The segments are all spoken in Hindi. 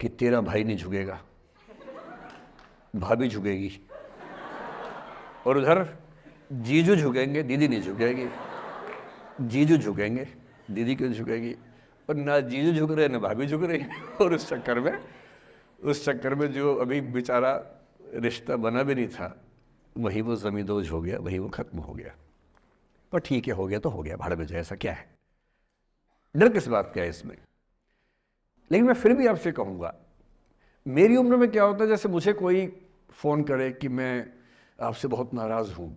कि तेरा भाई नहीं झुकेगा, भाभी झुकेगी, और उधर जीजू झुकेंगे, दीदी नहीं झुकेगी। जीजू झुकेंगे, दीदी क्यों झुकेगी? और ना जीजू झुक रहे ना भाभी झुक रही और उस चक्कर में जो अभी बेचारा रिश्ता बना भी नहीं था, वही वो ज़मींदोज़ हो गया, वही वो ख़त्म हो गया। पर ठीक है, हो गया तो हो गया, भाड़ में जाए, ऐसा क्या है, डर किस बात का है इसमें। लेकिन मैं फिर भी आपसे कहूँगा, मेरी उम्र में क्या होता है, जैसे मुझे कोई फ़ोन करे कि मैं आपसे बहुत नाराज़ हूँ,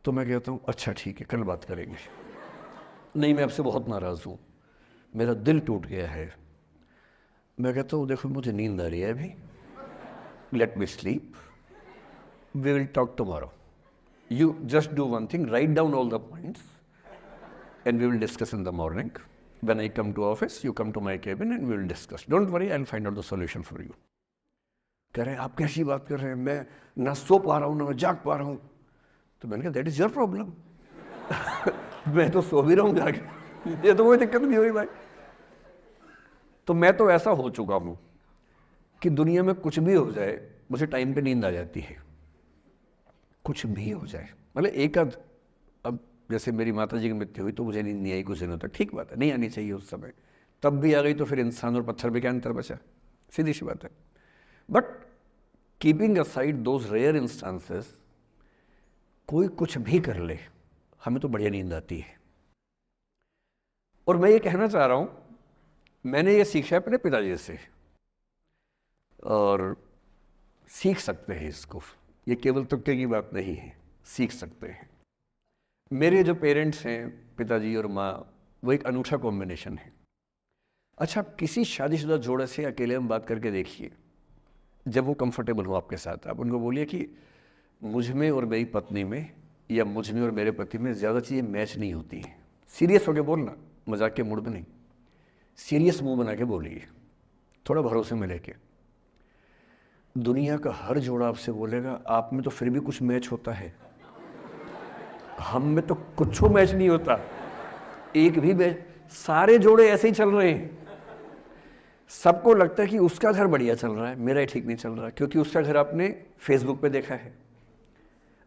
तो मैं कहता हूँ अच्छा ठीक है, कल बात करेंगे। नहीं, मैं आपसे बहुत नाराज़ हूँ, मेरा दिल टूट गया है। मैं कहता हूँ देखो मुझे नींद आ रही है अभी, let me sleep, we will talk tomorrow, you just do one thing, write down all the points and we will discuss in the morning. When I come to office, you come to my cabin and we will discuss. Don't worry, I'll find out the solution for you. कह रहे हैं आप कैसी बात कर रहे हैं, मैं ना सो पा रहा हूँ ना मैं जाग पा रहा हूँ। तो मैंने कहा दैट इज योर प्रॉब्लम। मैं तो सो भी रहा हूँ जाके, ये तो कोई दिक्कत नहीं हुई भाई। तो मैं तो ऐसा हो चुका हूँ कि दुनिया में कुछ भी हो जाए मुझे टाइम पे नींद आ जाती है, कुछ भी हो जाए। मतलब एक आध, अब जैसे मेरी माता जी की मृत्यु हुई तो मुझे नींद नहीं आई कुछ दिनों तक, ठीक बात है, नहीं आनी चाहिए उस समय, तब भी आ गई तो फिर इंसान और पत्थर में क्या अंतर बचा, सीधी सी बात है। But keeping aside those rare instances, कोई कुछ भी कर ले हमें तो बढ़िया नींद आती है। और मैं ये कहना चाह रहा हूँ, मैंने ये सीखा है अपने पिताजी से, और सीख सकते हैं इसको, ये केवल तुक्के की बात नहीं है, सीख सकते हैं। मेरे जो पेरेंट्स हैं, पिताजी और माँ, वो एक अनूठा कॉम्बिनेशन है। अच्छा, किसी शादीशुदा जोड़े से अकेले में बात करके देखिए, जब वो कंफर्टेबल हो आपके साथ, आप उनको बोलिए कि मुझ में और मेरी पत्नी में, या मुझ में और मेरे पति में ज़्यादा चीज़ें मैच नहीं होती हैं। सीरियस होकर बोलना, मजाक के मूड में नहीं, सीरियस मुंह बना के बोलिए, थोड़ा भरोसे में लेके। दुनिया का हर जोड़ा आपसे बोलेगा आप में तो फिर भी कुछ मैच होता है, हम में तो कुछ मैच नहीं होता, एक भी मैच। सारे जोड़े ऐसे ही चल रहे हैं, सबको लगता है कि उसका घर बढ़िया चल रहा है, मेरा ही ठीक नहीं चल रहा, क्योंकि उसका घर आपने फेसबुक पे देखा है,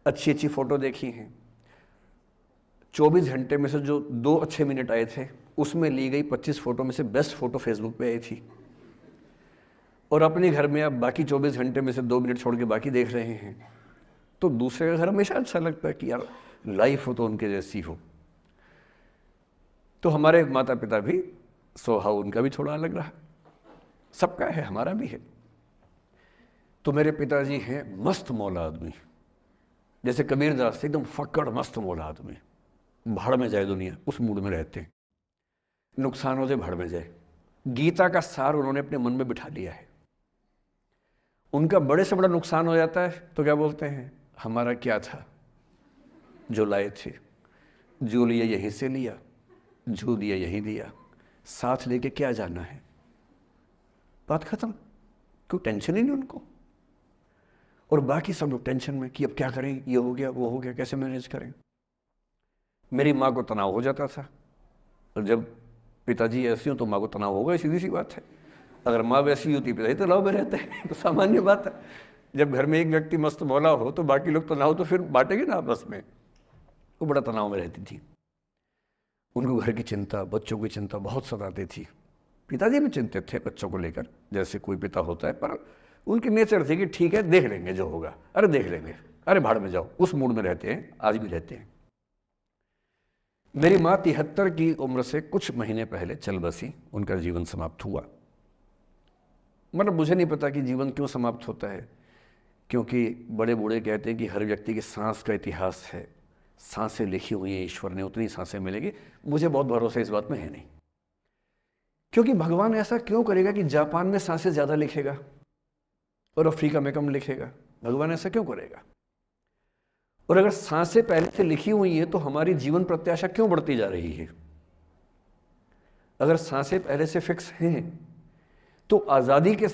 अच्छी अच्छी फोटो देखी हैं, 24 घंटे में से जो 2 अच्छे मिनट आए थे उसमें ली गई 25 फोटो में से बेस्ट फोटो फेसबुक पे आई थी, और अपने घर में आप बाकी 24 घंटे में से 2 मिनट छोड़ के बाकी देख रहे हैं। तो दूसरे का घर हमेशा अच्छा लगता है कि यार लाइफ हो तो उनके जैसी हो। तो हमारे माता पिता भी, स्वभाव उनका भी थोड़ा अलग रहा, सबका है, हमारा भी है। तो मेरे पिताजी हैं मस्त मौला आदमी, जैसे कबीरदास थे, एकदम फक्कड़ मस्त मौला आदमी, भाड़ में जाए दुनिया उस मूड में रहते हैं, नुकसान हो जाए भाड़ में जाए। गीता का सार उन्होंने अपने मन में बिठा लिया है। उनका बड़े से बड़ा नुकसान हो जाता है तो क्या बोलते हैं, हमारा क्या था जो लाए थे, जो लिया यहीं से लिया, जो दिया यहीं दिया, साथ लेके क्या जाना है, बात खत्म, कोई टेंशन ही नहीं उनको। और बाकी सब लोग टेंशन में कि अब क्या करें, ये हो गया वो हो गया, कैसे मैनेज करें। मेरी माँ को तनाव हो जाता था, और जब पिताजी ऐसे हो तो माँ को तनाव होगा, सीधी सी बात है। अगर माँ वैसी होती पिताजी तनाव में रहते हैं, तो सामान्य बात है। जब घर में एक व्यक्ति मस्त मौला हो तो बाकी लोग तनाव तो फिर बांटेंगे ना आपस में। वो बड़ा तनाव में रहती थी, उनको घर की चिंता, बच्चों की चिंता बहुत सताती थी। पिताजी भी चिंतित थे बच्चों को लेकर, जैसे कोई पिता होता है, पर उनकी नेचर थी कि ठीक है देख लेंगे जो होगा, अरे देख लेंगे, अरे भाड़ में जाओ, उस मूड में रहते हैं, आज भी रहते हैं। मेरी माँ 73 की उम्र से कुछ महीने पहले चल बसी, उनका जीवन समाप्त हुआ। मतलब मुझे नहीं पता कि जीवन क्यों समाप्त होता है, क्योंकि बड़े बूढ़े कहते हैं कि हर व्यक्ति की सांस का इतिहास है, सांसें लिखी हुई हैं ईश्वर ने, उतनी सांसें मिलेगी। मुझे बहुत भरोसा इस बात में है नहीं, क्योंकि भगवान ऐसा क्यों करेगा कि जापान में सांसें ज़्यादा लिखेगा और अफ्रीका में कम लिखेगा, भगवान ऐसा क्यों करेगा। और अगर सांसें पहले से लिखी हुई है तो हमारी जीवन प्रत्याशा क्यों बढ़ती जा रही है। अगर सांसें पहले से फिक्स हैं तो आज़ादी के